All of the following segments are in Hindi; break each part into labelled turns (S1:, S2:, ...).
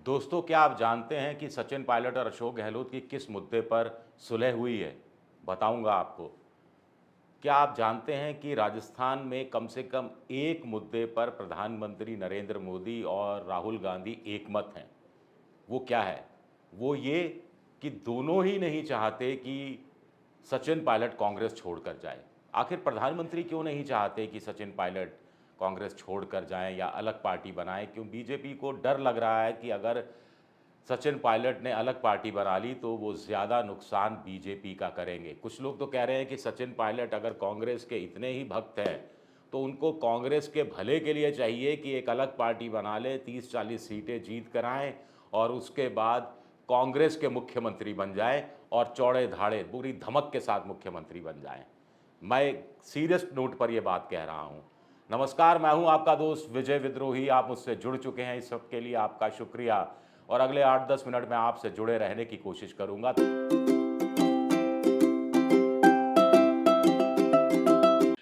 S1: दोस्तों, क्या आप जानते हैं कि सचिन पायलट और अशोक गहलोत की किस मुद्दे पर सुलह हुई है? बताऊंगा आपको। क्या आप जानते हैं कि राजस्थान में कम से कम एक मुद्दे पर प्रधानमंत्री नरेंद्र मोदी और राहुल गांधी एकमत हैं? वो क्या है? वो ये कि दोनों ही नहीं चाहते कि सचिन पायलट कांग्रेस छोड़कर जाए। आखिर प्रधानमंत्री क्यों नहीं चाहते कि सचिन पायलट कांग्रेस छोड़कर जाएं या अलग पार्टी बनाएं? क्यों बीजेपी को डर लग रहा है कि अगर सचिन पायलट ने अलग पार्टी बना ली तो वो ज़्यादा नुकसान बीजेपी का करेंगे। कुछ लोग तो कह रहे हैं कि सचिन पायलट अगर कांग्रेस के इतने ही भक्त हैं तो उनको कांग्रेस के भले के लिए चाहिए कि एक अलग पार्टी बना ले, 30-40 सीटें जीत कर आएँ और उसके बाद कांग्रेस के मुख्यमंत्री बन जाए और चौड़े धाड़े पूरी धमक के साथ मुख्यमंत्री बन जाएं। मैं सीरियस नोट पर यह बात कह रहा हूं। नमस्कार, मैं हूं आपका दोस्त विजय विद्रोही। आप मुझसे जुड़ चुके हैं, इस सब के लिए आपका शुक्रिया। और अगले 8-10 मिनट में आपसे जुड़े रहने की कोशिश करूंगा।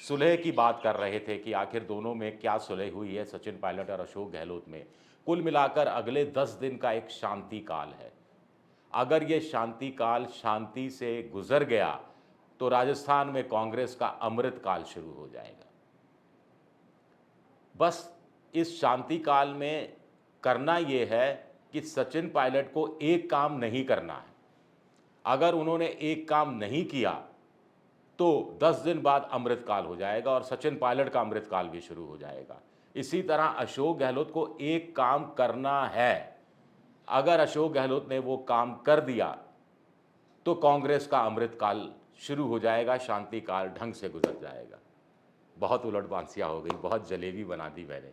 S1: सुलह की बात कर रहे थे कि आखिर दोनों में क्या सुलह हुई है, सचिन पायलट और अशोक गहलोत में। कुल मिलाकर अगले 10 दिन का एक शांति काल है। अगर ये शांति काल शांति से गुजर गया तो राजस्थान में कांग्रेस का अमृत काल शुरू हो जाएगा। बस इस शांति काल में करना ये है कि सचिन पायलट को एक काम नहीं करना है। अगर उन्होंने एक काम नहीं किया तो 10 दिन बाद अमृतकाल हो जाएगा और सचिन पायलट का अमृतकाल भी शुरू हो जाएगा। इसी तरह अशोक गहलोत को एक काम करना है। अगर अशोक गहलोत ने वो काम कर दिया तो कांग्रेस का अमृतकाल शुरू हो जाएगा, शांति काल ढंग से गुजर जाएगा। बहुत उलट-बांसियाँ हो गई, बहुत जलेबी बना दी मैंने।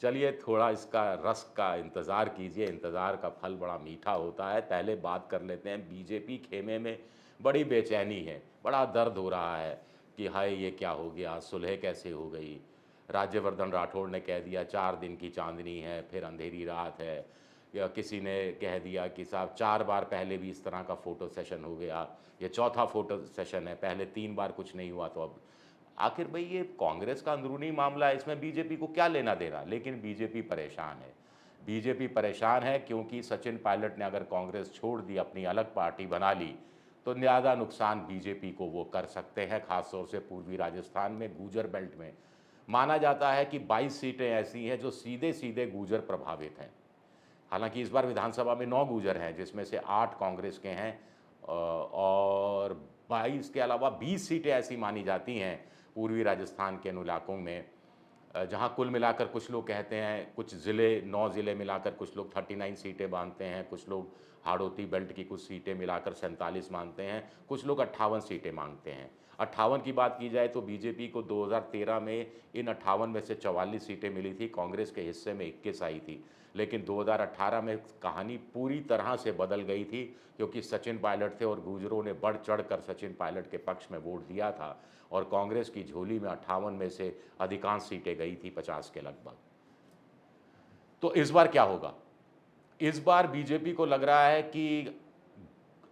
S1: चलिए थोड़ा इसका रस का इंतज़ार कीजिए, इंतज़ार का फल बड़ा मीठा होता है। पहले बात कर लेते हैं, बीजेपी खेमे में बड़ी बेचैनी है, बड़ा दर्द हो रहा है कि हाय ये क्या हो गया, सुलह कैसे हो गई। राज्यवर्धन राठौड़ ने कह दिया 4 दिन की चांदनी है, फिर अंधेरी रात है। या किसी ने कह दिया कि साहब 4 बार पहले भी इस तरह का फ़ोटो सेशन हो गया, ये चौथा फ़ोटो सेशन है, पहले 3 बार कुछ नहीं हुआ तो अब आखिर भाई ये कांग्रेस का अंदरूनी मामला है, इसमें बीजेपी को क्या लेना देना। लेकिन बीजेपी परेशान है। बीजेपी परेशान है क्योंकि सचिन पायलट ने अगर कांग्रेस छोड़ दी, अपनी अलग पार्टी बना ली, तो ज़्यादा नुकसान बीजेपी को वो कर सकते हैं, खासतौर से पूर्वी राजस्थान में गूजर बेल्ट में। माना जाता है कि 22 सीटें ऐसी हैं जो सीधे सीधे गूजर प्रभावित हैं। हालांकि इस बार विधानसभा में 9 गूजर हैं, जिसमें से 8 कांग्रेस के हैं और 22 के अलावा 20 सीटें ऐसी मानी जाती हैं पूर्वी राजस्थान के इन इलाकों में, जहां कुल मिलाकर कुछ लोग कहते हैं, कुछ ज़िले 9 ज़िले मिलाकर कुछ लोग 39 सीटें मानते हैं, कुछ लोग हाड़ौती बेल्ट की कुछ सीटें मिलाकर 47 मानते हैं, कुछ लोग 58 सीटें मांगते हैं। 58 की बात की जाए तो बीजेपी को 2013 में इन 58 में से 44 सीटें मिली थी, कांग्रेस के हिस्से में 21 आई थी। लेकिन 2018 में कहानी पूरी तरह से बदल गई थी क्योंकि सचिन पायलट थे और गूजरों ने बढ़ चढ़ कर सचिन पायलट के पक्ष में वोट दिया था और कांग्रेस की झोली में 58 में से अधिकांश सीटें गई थी, 50 के लगभग। तो इस बार क्या होगा? इस बार बीजेपी को लग रहा है कि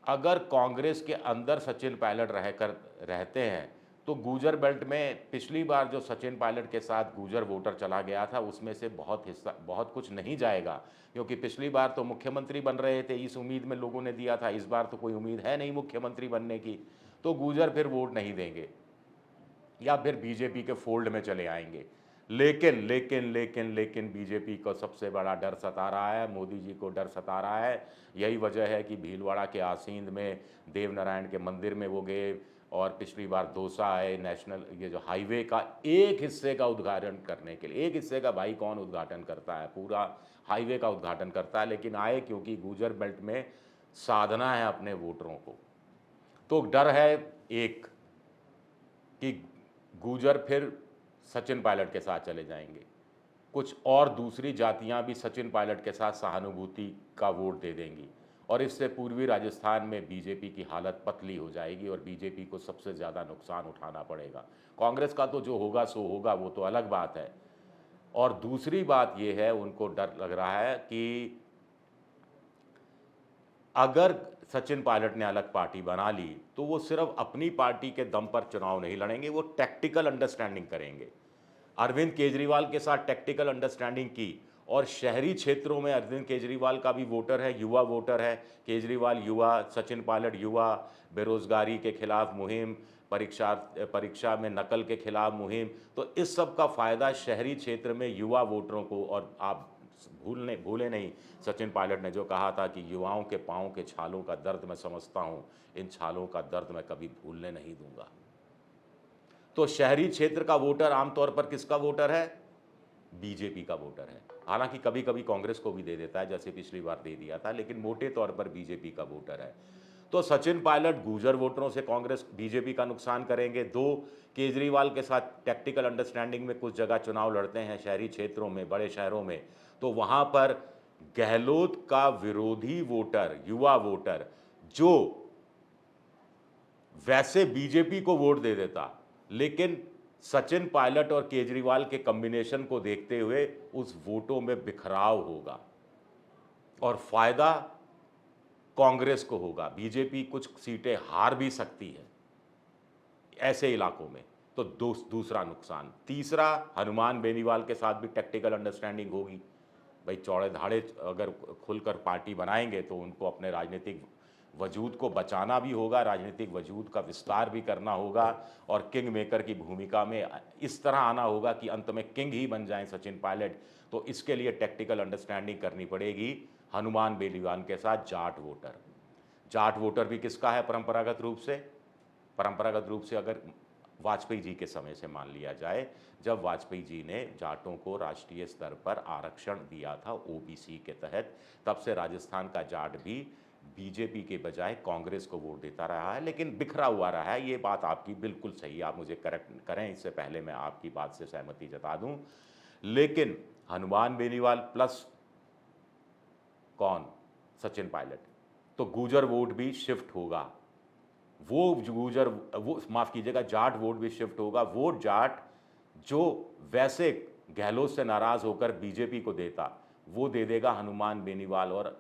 S1: अगर कांग्रेस के अंदर सचिन पायलट रहते हैं तो गूजर बेल्ट में पिछली बार जो सचिन पायलट के साथ गूजर वोटर चला गया था उसमें से बहुत कुछ नहीं जाएगा, क्योंकि पिछली बार तो मुख्यमंत्री बन रहे थे, इस उम्मीद में लोगों ने दिया था। इस बार तो कोई उम्मीद है नहीं मुख्यमंत्री बनने की, तो गूजर फिर वोट नहीं देंगे या फिर बीजेपी के फोल्ड में चले आएंगे। लेकिन लेकिन लेकिन लेकिन बीजेपी को सबसे बड़ा डर सता रहा है, मोदी जी को डर सता रहा है। यही वजह है कि भीलवाड़ा के आसींद में देवनारायण के मंदिर में वो गए और पिछली बार दौसा आए, नेशनल ये जो हाईवे का एक हिस्से का उद्घाटन करने के लिए। एक हिस्से का भाई कौन उद्घाटन करता है, पूरा हाईवे का उद्घाटन करता है, लेकिन आए क्योंकि गूजर बेल्ट में साधना है अपने वोटरों को। तो डर है एक कि गूजर फिर सचिन पायलट के साथ चले जाएंगे, कुछ और दूसरी जातियां भी सचिन पायलट के साथ सहानुभूति का वोट दे देंगी और इससे पूर्वी राजस्थान में बीजेपी की हालत पतली हो जाएगी और बीजेपी को सबसे ज़्यादा नुकसान उठाना पड़ेगा। कांग्रेस का तो जो होगा सो होगा, वो तो अलग बात है। और दूसरी बात यह है, उनको डर लग रहा है कि अगर सचिन पायलट ने अलग पार्टी बना ली तो वो सिर्फ अपनी पार्टी के दम पर चुनाव नहीं लड़ेंगे, वो टैक्टिकल अंडरस्टैंडिंग करेंगे। अरविंद केजरीवाल के साथ टैक्टिकल अंडरस्टैंडिंग की और शहरी क्षेत्रों में अरविंद केजरीवाल का भी वोटर है, युवा वोटर है। केजरीवाल युवा, सचिन पायलट युवा, बेरोजगारी के खिलाफ मुहिम, परीक्षा में नकल के खिलाफ मुहिम। तो इस सब का फ़ायदा शहरी क्षेत्र में युवा वोटरों को, और आप भूले नहीं, सचिन पायलट ने जो कहा था कि युवाओं के पाँव के छालों का दर्द मैं समझता हूँ, इन छालों का दर्द मैं कभी भूलने नहीं दूंगा। तो शहरी क्षेत्र का वोटर आमतौर पर किसका वोटर है? बीजेपी का वोटर है। हालांकि कभी कभी कांग्रेस को भी दे देता है, जैसे पिछली बार दे दिया था, लेकिन मोटे तौर पर बीजेपी का वोटर है। तो सचिन पायलट गुर्जर वोटरों से कांग्रेस बीजेपी का नुकसान करेंगे। दो, केजरीवाल के साथ टैक्टिकल अंडरस्टैंडिंग में कुछ जगह चुनाव लड़ते हैं शहरी क्षेत्रों में, बड़े शहरों में, तो वहां पर गहलोत का विरोधी वोटर, युवा वोटर, जो वैसे बीजेपी को वोट दे देता, लेकिन सचिन पायलट और केजरीवाल के कॉम्बिनेशन को देखते हुए उस वोटों में बिखराव होगा और फायदा कांग्रेस को होगा। बीजेपी कुछ सीटें हार भी सकती है ऐसे इलाकों में। तो दूसरा नुकसान। तीसरा, हनुमान बेनीवाल के साथ भी टैक्टिकल अंडरस्टैंडिंग होगी। भाई चौड़े धाड़े अगर खुलकर पार्टी बनाएंगे तो उनको अपने राजनीतिक वजूद को बचाना भी होगा, राजनीतिक वजूद का विस्तार भी करना होगा, और किंग मेकर की भूमिका में इस तरह आना होगा कि अंत में किंग ही बन जाएं सचिन पायलट। तो इसके लिए टैक्टिकल अंडरस्टैंडिंग करनी पड़ेगी हनुमान बेनीवाल के साथ। जाट वोटर, जाट वोटर भी किसका है परंपरागत रूप से? परंपरागत रूप से अगर वाजपेयी जी के समय से मान लिया जाए, जब वाजपेयी जी ने जाटों को राष्ट्रीय स्तर पर आरक्षण दिया था ओबीसी के तहत, तब से राजस्थान का जाट भी बीजेपी के बजाय कांग्रेस को वोट देता रहा है, लेकिन बिखरा हुआ रहा है। ये बात आपकी बिल्कुल सही है, आप मुझे करेक्ट करें, इससे पहले मैं आपकी बात से सहमति जता दूं। लेकिन हनुमान बेनीवाल प्लस कौन? सचिन पायलट। तो गुर्जर वोट भी शिफ्ट होगा। वो माफ कीजिएगा, जाट वोट भी शिफ्ट होगा। वो जाट जो वैसे गहलोत से नाराज होकर बीजेपी को देता, वो दे देगा हनुमान बेनीवाल और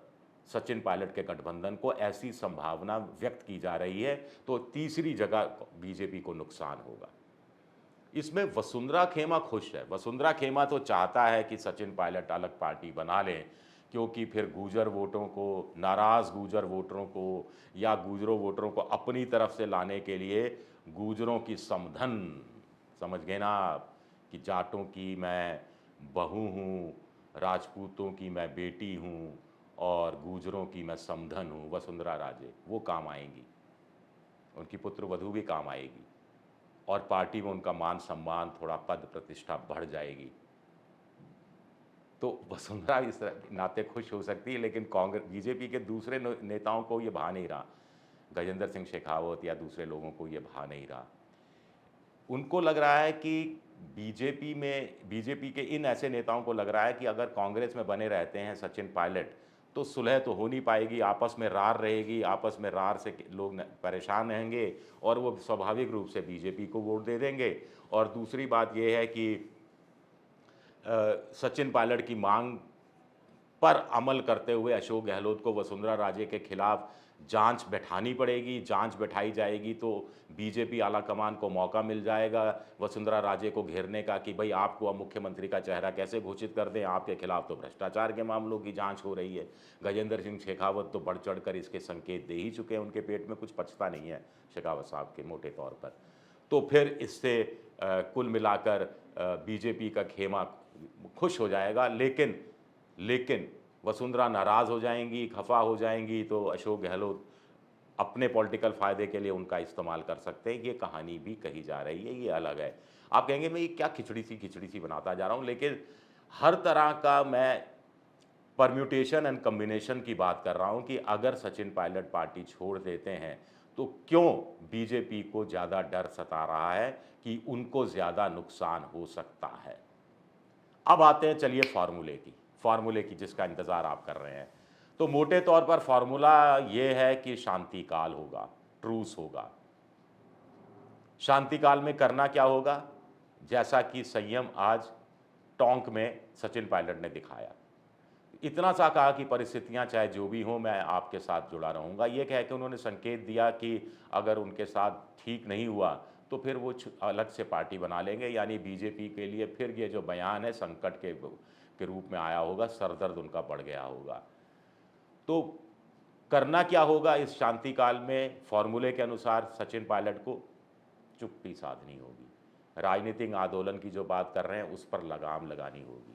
S1: सचिन पायलट के गठबंधन को, ऐसी संभावना व्यक्त की जा रही है। तो तीसरी जगह बीजेपी को नुकसान होगा। इसमें वसुंधरा खेमा खुश है। वसुंधरा खेमा तो चाहता है कि सचिन पायलट अलग पार्टी बना लें, क्योंकि फिर गुर्जर वोटों को, नाराज़ गुर्जर वोटरों को या गुर्जरों वोटरों को अपनी तरफ से लाने के लिए गुर्जरों की समधन, समझ गए ना आप, कि जाटों की मैं बहू हूँ, राजपूतों की मैं बेटी हूँ और गुर्जरों की मैं समधन हूँ, वसुंधरा राजे, वो काम आएंगी। उनकी पुत्र वधू भी काम आएगी और पार्टी में उनका मान सम्मान, थोड़ा पद प्रतिष्ठा बढ़ जाएगी। तो वसुंधरा इस नाते खुश हो सकती है, लेकिन कांग्रेस बीजेपी के दूसरे नेताओं को ये भा नहीं रहा, गजेंद्र सिंह शेखावत या दूसरे लोगों को ये भा नहीं रहा। उनको लग रहा है कि बीजेपी के इन ऐसे नेताओं को लग रहा है कि अगर कांग्रेस में बने रहते हैं सचिन पायलट, तो सुलह तो हो नहीं पाएगी, आपस में रार रहेगी, आपस में रार से लोग परेशान रहेंगे और वो स्वाभाविक रूप से बीजेपी को वोट दे देंगे। और दूसरी बात ये है कि सचिन पायलट की मांग पर अमल करते हुए अशोक गहलोत को वसुंधरा राजे के खिलाफ जांच बैठानी पड़ेगी। जांच बैठाई जाएगी तो बीजेपी आला कमान को मौका मिल जाएगा वसुंधरा राजे को घेरने का कि भाई आपको अब मुख्यमंत्री का चेहरा कैसे घोषित कर दें, आपके खिलाफ तो भ्रष्टाचार के मामलों की जांच हो रही है। गजेंद्र सिंह शेखावत तो बढ़ चढ़ कर इसके संकेत दे ही चुके हैं, उनके पेट में कुछ पचता नहीं है शेखावत साहब के, मोटे तौर पर। तो फिर इससे कुल मिलाकर बीजेपी का खेमा खुश हो जाएगा, लेकिन वसुंधरा नाराज़ हो जाएंगी, खफा हो जाएंगी, तो अशोक गहलोत अपने पॉलिटिकल फ़ायदे के लिए उनका इस्तेमाल कर सकते हैं। ये कहानी भी कही जा रही है, ये अलग है। आप कहेंगे मैं ये क्या खिचड़ी सी बनाता जा रहा हूँ, लेकिन हर तरह का मैं परम्यूटेशन एंड कम्बिनेशन की बात कर रहा हूँ कि अगर सचिन पायलट पार्टी छोड़ देते हैं तो क्यों बीजेपी को ज़्यादा डर सता रहा है कि उनको ज़्यादा नुकसान हो सकता है। अब आते हैं चलिए फार्मूले की जिसका इंतज़ार आप कर रहे हैं। तो मोटे तौर पर फार्मूला ये है कि शांति काल होगा, ट्रूस होगा। शांति काल में करना क्या होगा? जैसा कि संयम आज टोंक में सचिन पायलट ने दिखाया, इतना सा कहा कि परिस्थितियां चाहे जो भी हों मैं आपके साथ जुड़ा रहूँगा। ये कह के उन्होंने संकेत दिया कि अगर उनके साथ ठीक नहीं हुआ तो फिर वो अलग से पार्टी बना लेंगे। यानी बीजेपी के लिए फिर ये जो बयान है संकट के के रूप में आया होगा, सरदर्द उनका बढ़ गया होगा। तो करना क्या होगा इस शांति काल में? फॉर्मूले के अनुसार सचिन पायलट को चुप्पी साधनी होगी। राजनीतिक आंदोलन की जो बात कर रहे हैं उस पर लगाम लगानी होगी।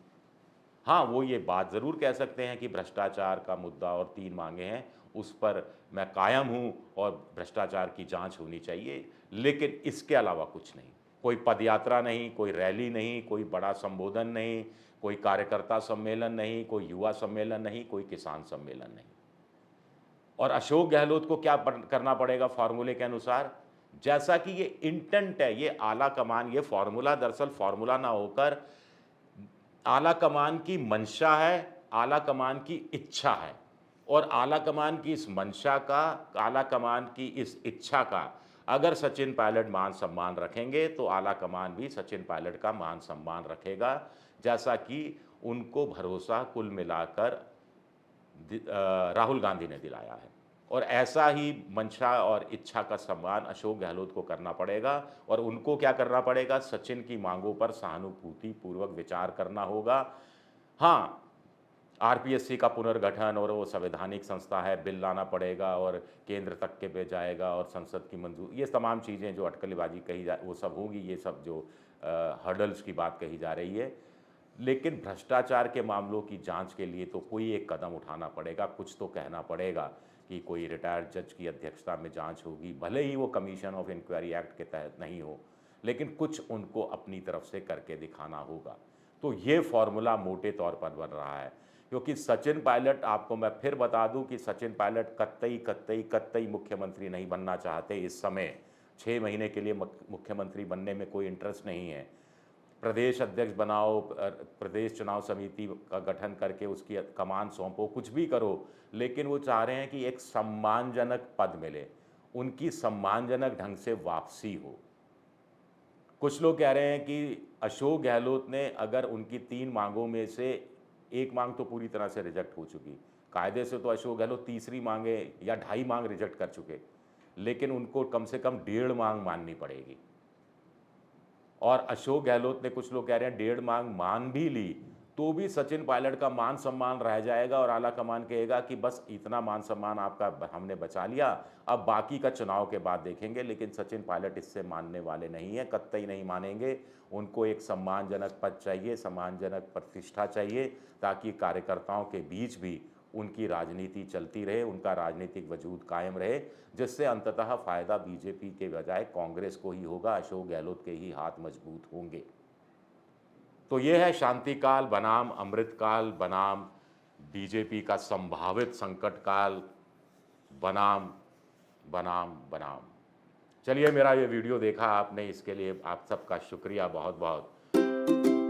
S1: हाँ, वो ये बात ज़रूर कह सकते हैं कि भ्रष्टाचार का मुद्दा और 3 मांगे हैं, उस पर मैं कायम हूँ और भ्रष्टाचार की जांच होनी चाहिए, लेकिन इसके अलावा कुछ नहीं। कोई पदयात्रा नहीं, कोई रैली नहीं, कोई बड़ा संबोधन नहीं, कोई कार्यकर्ता सम्मेलन नहीं, कोई युवा सम्मेलन नहीं, कोई किसान सम्मेलन नहीं। और अशोक गहलोत को क्या करना पड़ेगा फॉर्मूले के अनुसार? जैसा कि ये इंटेंट है, ये आला कमान, ये फॉर्मूला दरअसल फॉर्मूला ना होकर आला कमान की मंशा है, आला कमान की इच्छा है। और आला कमान की इस मंशा का, आला कमान की इस इच्छा का अगर सचिन पायलट मान सम्मान रखेंगे तो आला कमान भी सचिन पायलट का मान सम्मान रखेगा, जैसा कि उनको भरोसा कुल मिलाकर राहुल गांधी ने दिलाया है। और ऐसा ही मंशा और इच्छा का सम्मान अशोक गहलोत को करना पड़ेगा और उनको क्या करना पड़ेगा? सचिन की मांगों पर सहानुभूतिपूर्वक विचार करना होगा। हाँ, आरपीएससी का पुनर्गठन और वो संवैधानिक संस्था है, बिल लाना पड़ेगा और केंद्र तक के पे जाएगा और संसद की मंजूर, ये तमाम चीज़ें जो अटकलेबाजी कही जा वो सब होंगी, ये सब जो हर्डल्स की बात कही जा रही है। लेकिन भ्रष्टाचार के मामलों की जांच के लिए तो कोई एक कदम उठाना पड़ेगा, कुछ तो कहना पड़ेगा कि कोई रिटायर्ड जज की अध्यक्षता में जांच होगी, भले ही वो कमीशन ऑफ इंक्वायरी एक्ट के तहत नहीं हो, लेकिन कुछ उनको अपनी तरफ से करके दिखाना होगा। तो ये फॉर्मूला मोटे तौर पर बन रहा है, क्योंकि सचिन पायलट, आपको मैं फिर बता दूं कि सचिन पायलट कतई मुख्यमंत्री नहीं बनना चाहते इस समय। 6 महीने के लिए मुख्यमंत्री बनने में कोई इंटरेस्ट नहीं है। प्रदेश अध्यक्ष बनाओ, प्रदेश चुनाव समिति का गठन करके उसकी कमान सौंपो, कुछ भी करो, लेकिन वो चाह रहे हैं कि एक सम्मानजनक पद मिले, उनकी सम्मानजनक ढंग से वापसी हो। कुछ लोग कह रहे हैं कि अशोक गहलोत ने अगर उनकी 3 मांगों में से एक मांग तो पूरी तरह से रिजेक्ट हो चुकी, कायदे से तो अशोक गहलोत तीसरी मांगे या 2.5 मांग रिजेक्ट कर चुके, लेकिन उनको कम से कम 1.5 मांग माननी पड़ेगी। और अशोक गहलोत ने, कुछ लोग कह रहे हैं 1.5 मांग मान भी ली तो भी सचिन पायलट का मान सम्मान रह जाएगा और आला कमान कहेगा कि बस इतना मान सम्मान आपका हमने बचा लिया, अब बाकी का चुनाव के बाद देखेंगे। लेकिन सचिन पायलट इससे मानने वाले नहीं हैं, कतई नहीं मानेंगे। उनको एक सम्मानजनक पद चाहिए, सम्मानजनक प्रतिष्ठा चाहिए, ताकि कार्यकर्ताओं के बीच भी उनकी राजनीति चलती रहे, उनका राजनीतिक वजूद कायम रहे, जिससे अंततः फ़ायदा बीजेपी के बजाय कांग्रेस को ही होगा, अशोक गहलोत के ही हाथ मजबूत होंगे। तो ये है शांतिकाल बनाम अमृतकाल बनाम बीजेपी का संभावित संकट काल बनाम बनाम बनाम। चलिए, मेरा ये वीडियो देखा आपने, इसके लिए आप सबका शुक्रिया बहुत बहुत।